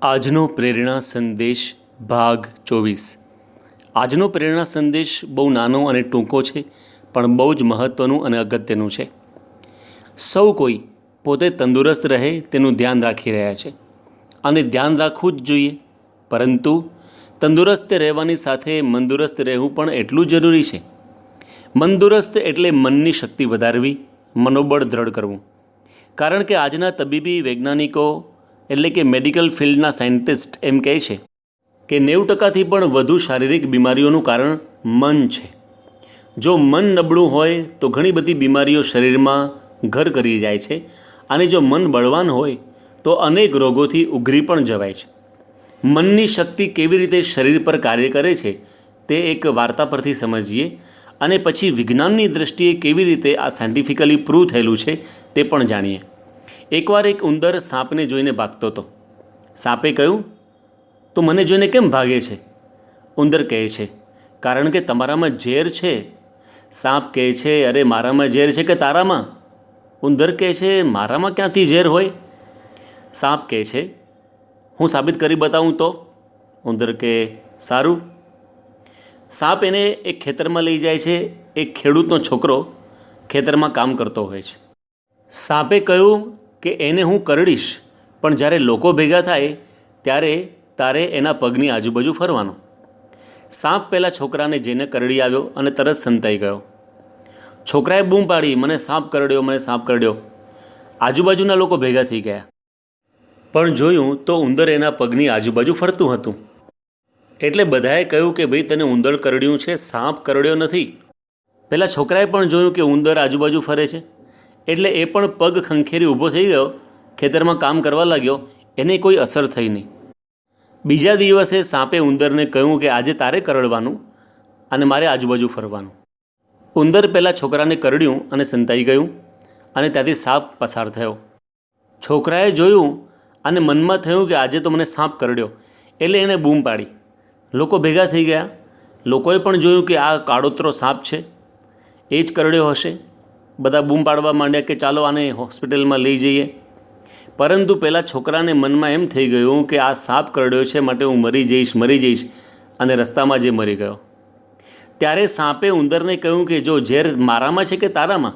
આજનો પ્રેરણા સંદેશ ભાગ 24। આજનો પ્રેરણા સંદેશ બહુ નાનો અને ટૂંકો છે, પણ બહુ જ મહત્ત્વનું અને અગત્યનું છે। સૌ કોઈ પોતે તંદુરસ્ત રહે તેનું ધ્યાન રાખી રહ્યા છે અને ધ્યાન રાખવું જ જોઈએ, પરંતુ તંદુરસ્ત રહેવાની સાથે મંદુરસ્ત રહેવું પણ એટલું જરૂરી છે। મંદુરસ્ત એટલે મનની શક્તિ વધારવી, મનોબળ દ્રઢ કરવું, કારણ કે આજના તબીબી વૈજ્ઞાનિકો એટલે કે મેડિકલ ફિલ્ડના સાયન્ટિસ્ટ એમ કહે છે કે 90% પણ વધુ શારીરિક બીમારીઓનું કારણ મન છે। જો મન નબળું હોય તો ઘણી બધી બીમારીઓ શરીરમાં ઘર કરી જાય છે, અને જો મન બળવાન હોય તો અનેક રોગોથી ઉઘરી પણ જવાય છે। મનની શક્તિ કેવી રીતે શરીર પર કાર્ય કરે છે તે એક વાર્તા પરથી સમજીએ, અને પછી વિજ્ઞાનની દૃષ્ટિએ કેવી રીતે આ સાયન્ટિફિકલી પ્રૂવ થયેલું છે તે પણ જાણીએ। એકવાર એક ઉંદર સાપને જોઈને ભાગતો હતો। સાપે કહ્યું, તું મને જોઈને કેમ ભાગે છે? ઉંદર કહે છે, કારણ કે તમારામાં ઝેર છે। સાપ કહે છે, અરે મારામાં ઝેર છે કે તારામાં? ઉંદર કહે છે, મારામાં ક્યાંથી ઝેર હોય? સાપ કહે છે, હું સાબિત કરી બતાવું તો? ઉંદર કહે, સારું। સાપ એને એક ખેતરમાં લઈ જાય છે। એક ખેડૂતનો છોકરો ખેતરમાં કામ કરતો હોય છે। સાપે કહ્યું કે એને હું કરડીશ, પણ જ્યારે લોકો ભેગા થાય ત્યારે તારે એના પગની આજુબાજુ ફરવાનું। સાપ પહેલાં છોકરાને જઈને કરડી આવ્યો અને તરત સંતાઈ ગયો। છોકરાએ બૂમ પાડી, મને સાપ કરડ્યો, મને સાપ કરડ્યો। આજુબાજુના લોકો ભેગા થઈ ગયા, પણ જોયું તો ઉંદર એના પગની આજુબાજુ ફરતું હતું। એટલે બધાએ કહ્યું કે ભાઈ તને ઉંદર કરડ્યું છે, સાપ કરડ્યો નથી। પહેલાં છોકરાએ પણ જોયું કે ઉંદર આજુબાજુ ફરે છે, એટલે એ પણ પગ ખંખેરી ઊભો થઈ ગયો, ખેતરમાં કામ કરવા લાગ્યો। એને કોઈ અસર થઈ નહીં। બીજા દિવસે સાપે ઉંદરને કહ્યું કે આજે તારે કરડવાનું અને મારે આજુબાજુ ફરવાનું। ઉંદર પહેલાં છોકરાને કરડ્યું અને સંતાઈ ગયું, અને ત્યાંથી સાપ પસાર થયો। છોકરાએ જોયું અને મનમાં થયું કે આજે તો મને સાપ કરડ્યો, એટલે એણે બૂમ પાડી। લોકો ભેગા થઈ ગયા। લોકોએ પણ જોયું કે આ કાળોતરો સાપ છે, એ જ કરડ્યો હશે। બધા બૂમ પાડવા માંડ્યા કે ચાલો આને હોસ્પિટલમાં લઈ જઈએ। પરંતુ પહેલાં છોકરાને મનમાં એમ થઈ ગયું કે આ સાપ કરડ્યો છે, માટે હું મરી જઈશ, અને રસ્તામાં જે મરી ગયો। ત્યારે સાપે ઉંદરને કહ્યું કે જો ઝેર મારામાં છે કે તારામાં?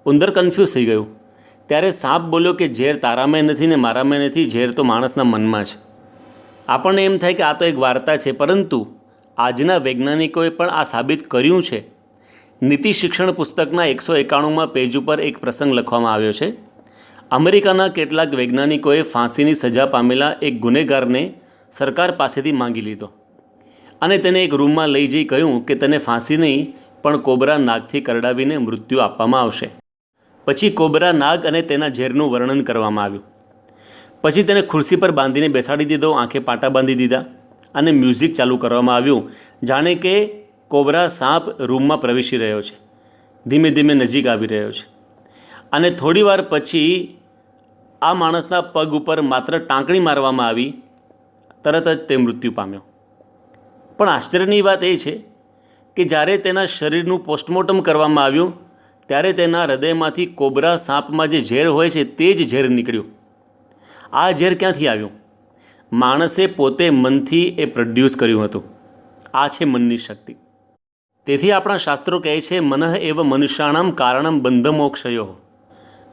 ઉંદર કન્ફ્યુઝ થઈ ગયું। ત્યારે સાપ બોલ્યો કે ઝેર તારામાં નથી ને મારામાં નથી, ઝેર તો માણસના મનમાં છે। આપણને એમ થાય કે આ તો એક વાર્તા છે, પરંતુ આજના વૈજ્ઞાનિકોએ પણ આ સાબિત કર્યું છે। નીતિ શિક્ષણ પુસ્તકના 191માં પેજ ઉપર એક પ્રસંગ લખવામાં આવ્યો છે। અમેરિકાના કેટલાક વૈજ્ઞાનિકોએ ફાંસીની સજા પામેલા એક ગુનેગારને સરકાર પાસેથી માંગી લીધો, અને તેને એક રૂમમાં લઈ જઈ કહ્યું કે તને ફાંસી નહીં, પણ કોબરા નાગથી કરડાવીને મૃત્યુ આપવામાં આવશે। પછી કોબરા નાગ અને તેના ઝેરનું વર્ણન કરવામાં આવ્યું। પછી તેને ખુરશી પર બાંધીને બેસાડી દીધો, આંખે પાટા બાંધી દીધા, અને મ્યુઝિક ચાલુ કરવામાં આવ્યું, જાણે કે કોબરા સાપ રૂમમાં પ્રવેશી રહ્યો છે, ધીમે ધીમે નજીક આવી રહ્યો છે। અને થોડી વાર પછી આ માણસના પગ ઉપર માત્ર ટાંકણી મારવામાં આવી, તરત જ તે મૃત્યુ પામ્યો। પણ આશ્ચર્યની વાત એ છે કે જ્યારે તેના શરીરનું પોસ્ટમોર્ટમ કરવામાં આવ્યું, ત્યારે તેના હૃદયમાંથી કોબરા સાપમાં જે ઝેર હોય છે તે જ ઝેર નીકળ્યું। આ ઝેર ક્યાંથી આવ્યું? માણસે પોતે મનથી એ પ્રોડ્યુસ કર્યું હતું। આ છે મનની શક્તિ। તેથી આપણા શાસ્ત્રો કહે છે, મનઃ એવ મનુષ્યાણામ કારણમ બંધ મોક્ષયો।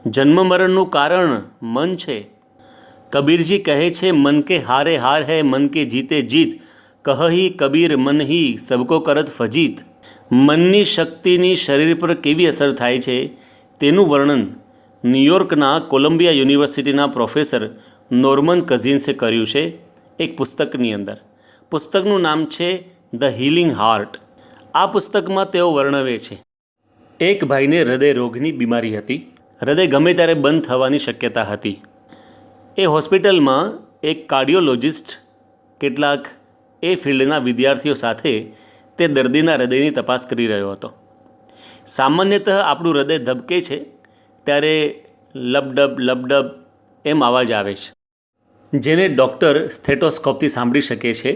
જન્મ મરણનું કારણ મન છે। કબીરજી કહે છે, મન કે હારે હાર હૈ, મન કે જીતે જીત, કહી કબીર મન હી સબકો કરત ફજીત। મનની શક્તિની શરીર પર કેવી અસર થાય છે તેનું વર્ણન ન્યૂયોર્કના કોલંબિયા યુનિવર્સિટીના પ્રોફેસર નોર્મન કઝિન્સે કર્યું છે એક પુસ્તકની અંદર। પુસ્તકનું નામ છે ધ હીલિંગ હાર્ટ। આ પુસ્તકમાં તેઓ વર્ણવે છે, એક ભાઈને હૃદય રોગની બીમારી હતી। હૃદય ગમે ત્યારે બંધ થવાની શક્યતા હતી। એ હોસ્પિટલમાં એક કાર્ડિયોલોજિસ્ટ કેટલાક એ ફિલ્ડના વિદ્યાર્થીઓ સાથે તે દર્દીના હૃદયની તપાસ કરી રહ્યો હતો। સામાન્યતઃ આપણું હૃદય ધબકે છે ત્યારે લબડબ લબડબ એમ અવાજ આવે છે, જેને ડૉક્ટર સ્ટેથોસ્કોપથી સાંભળી શકે છે।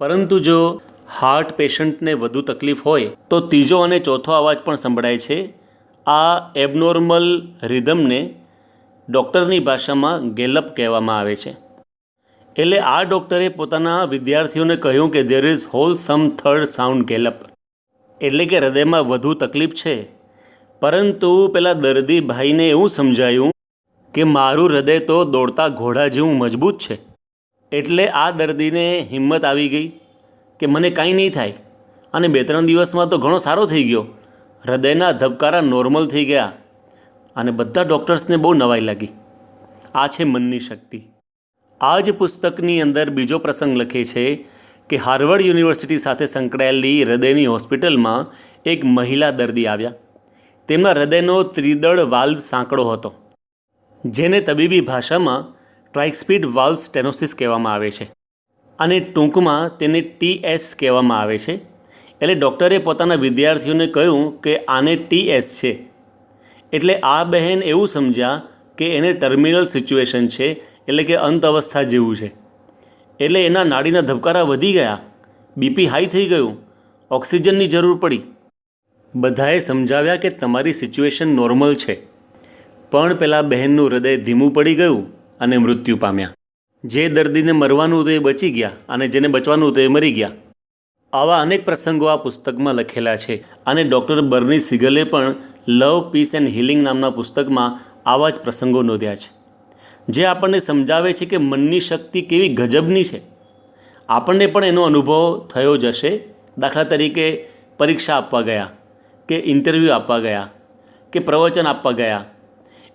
પરંતુ જો હાર્ટ પેશન્ટને વધુ તકલીફ હોય તો ત્રીજો અને ચોથો અવાજ પણ સંભળાય છે। આ એબનોર્મલ રિધમને ડૉક્ટરની ભાષામાં ગેલપ કહેવામાં આવે છે। એટલે આ ડૉક્ટરે પોતાના વિદ્યાર્થીઓને કહ્યું કે there is whole some third sound gallop, એટલે કે હૃદયમાં વધુ તકલીફ છે. પરંતુ પેલા દર્દી ભાઈને એવું સમજાયું કે મારું હૃદય તો દોડતા ઘોડા જેવું મજબૂત છે. એટલે આ દર્દીને હિંમત આવી ગઈ કે મને કાંઈ નહીં થાય, અને 2-3 દિવસમાં તો ઘણો સારો થઈ ગયો. હૃદયના ધબકારા નોર્મલ થઈ ગયા અને બધા ડૉક્ટર્સને બહુ નવાઈ લાગી. આ છે મનની શક્તિ. આ જ પુસ્તકની અંદર બીજો પ્રસંગ લખે છે કે હાર્વર્ડ યુનિવર્સિટી સાથે સંકળાયેલી હૃદયની હોસ્પિટલમાં એક મહિલા દર્દી આવ્યા. તેમના હૃદયનો ત્રિદળ વાલ્વ સાંકડો હતો, જેને તબીબી ભાષામાં ટ્રાઇસ્પિડ વાલ્વ સ્ટેનોસિસ કહેવામાં આવે છે, અને ટૂંકમાં તેને TS કહેવામાં આવે છે. એટલે ડૉક્ટરે પોતાના વિદ્યાર્થીઓને કહ્યું કે આને TS છે. એટલે આ બહેન એવું સમજ્યા કે એને ટર્મિનલ સિચ્યુએશન છે, એટલે કે અંત અવસ્થા જેવું છે. એટલે એના નાડીના ધબકારા વધી ગયા, BP હાઈ થઈ ગયું, ઓક્સિજનની જરૂર પડી. બધાએ સમજાવ્યા કે તમારી સિચ્યુએશન નોર્મલ છે, પણ પેલા બહેનનું હૃદય ધીમું પડી ગયું અને મૃત્યુ પામ્યા. જે દર્દીને મરવાનું હતું એ બચી ગયા, અને જેને બચવાનું હતું એ મરી ગયા. આવા અનેક પ્રસંગો આ પુસ્તકમાં લખેલા છે, અને ડૉક્ટર બર્ની સિગલે પણ લવ, પીસ એન્ડ હિલિંગ નામના પુસ્તકમાં આવા જ પ્રસંગો નોંધ્યા છે, જે આપણને સમજાવે છે કે મનની શક્તિ કેવી ગજબની છે. આપણને પણ એનો અનુભવ થયો જ હશે. દાખલા તરીકે પરીક્ષા આપવા ગયા, કે ઇન્ટરવ્યૂ આપવા ગયા, કે પ્રવચન આપવા ગયા.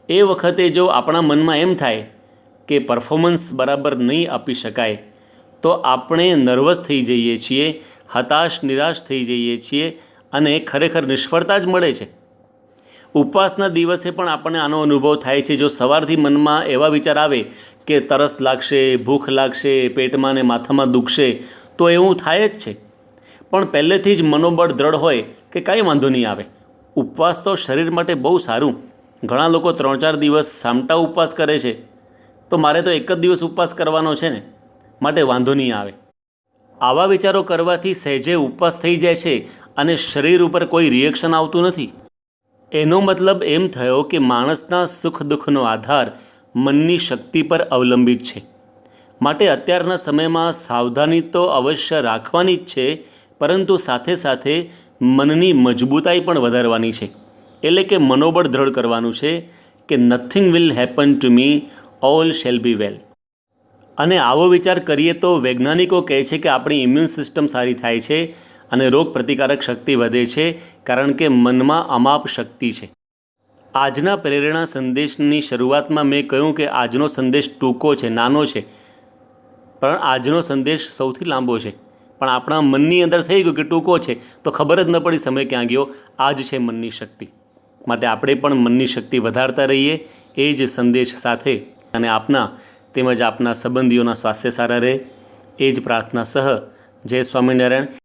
એ વખતે જો આપણા મનમાં એમ થાય કે પરફોર્મન્સ બરાબર નહીં આપી શકાય, તો આપણે નર્વસ થઈ જઈએ છીએ, હતાશ નિરાશ થઈ જઈએ છીએ, અને ખરેખર નિષ્ફળતા જ મળે છે. ઉપવાસના દિવસે પણ આપણને આનો અનુભવ થાય છે. જો સવારથી મનમાં એવા વિચાર આવે કે તરસ લાગશે, ભૂખ લાગશે, પેટમાં ને માથામાં દુખશે, તો એવું થાય જ છે. પણ પહેલેથી જ મનોબળ દ્રઢ હોય કે કાંઈ વાંધો નહીં આવે. ઉપવાસ તો શરીર માટે બહુ સારું. ઘણા લોકો 3-4 દિવસ સામટા ઉપવાસ કરે છે, તો મારે તો એક જ દિવસ ઉપવાસ કરવાનો છે ને, માટે વાંધો નહીં આવે. આવા વિચારો કરવાથી સહેજે ઉપવાસ થઈ જાય છે અને શરીર ઉપર કોઈ રિએક્શન આવતું નથી. એનો મતલબ એમ થયો કે માણસના સુખ દુઃખનો આધાર મનની શક્તિ પર અવલંબિત છે. માટે અત્યારના સમયમાં સાવધાની તો અવશ્ય રાખવાની જ છે, પરંતુ સાથે સાથે મનની મજબૂતાઈ પણ વધારવાની છે. એટલે કે મનોબળ દ્રઢ કરવાનું છે કે nothing will happen to me, all shall be well. અને આવો વિચાર કરીએ તો વૈજ્ઞાનિકો કહે છે કે આપણી ઇમ્યુન સિસ્ટમ સારી થાય છે અને રોગ પ્રતિકારક શક્તિ વધે છે, કારણ કે મનમાં અમાપ શક્તિ છે. આજના પ્રેરણા સંદેશની શરૂઆતમાં મેં કહ્યું કે આજનો સંદેશ ટૂંકો છે, નાનો છે, પણ આજનો સંદેશ સૌથી લાંબો છે. પણ આપણા મનની અંદર થઈ ગયું કે ટૂંકો છે, તો ખબર જ ન પડી સમય ક્યાં ગયો. આ જ છે મનની શક્તિ. માટે આપણે પણ મનની શક્તિ વધારતા રહીએ, એ જ સંદેશ સાથે, અને આપના તેમજ આપના સંબંધીઓના સ્વાસ્થ્ય સારા રહે, એ જ પ્રાર્થના સહ. જય સ્વામિનારાયણ.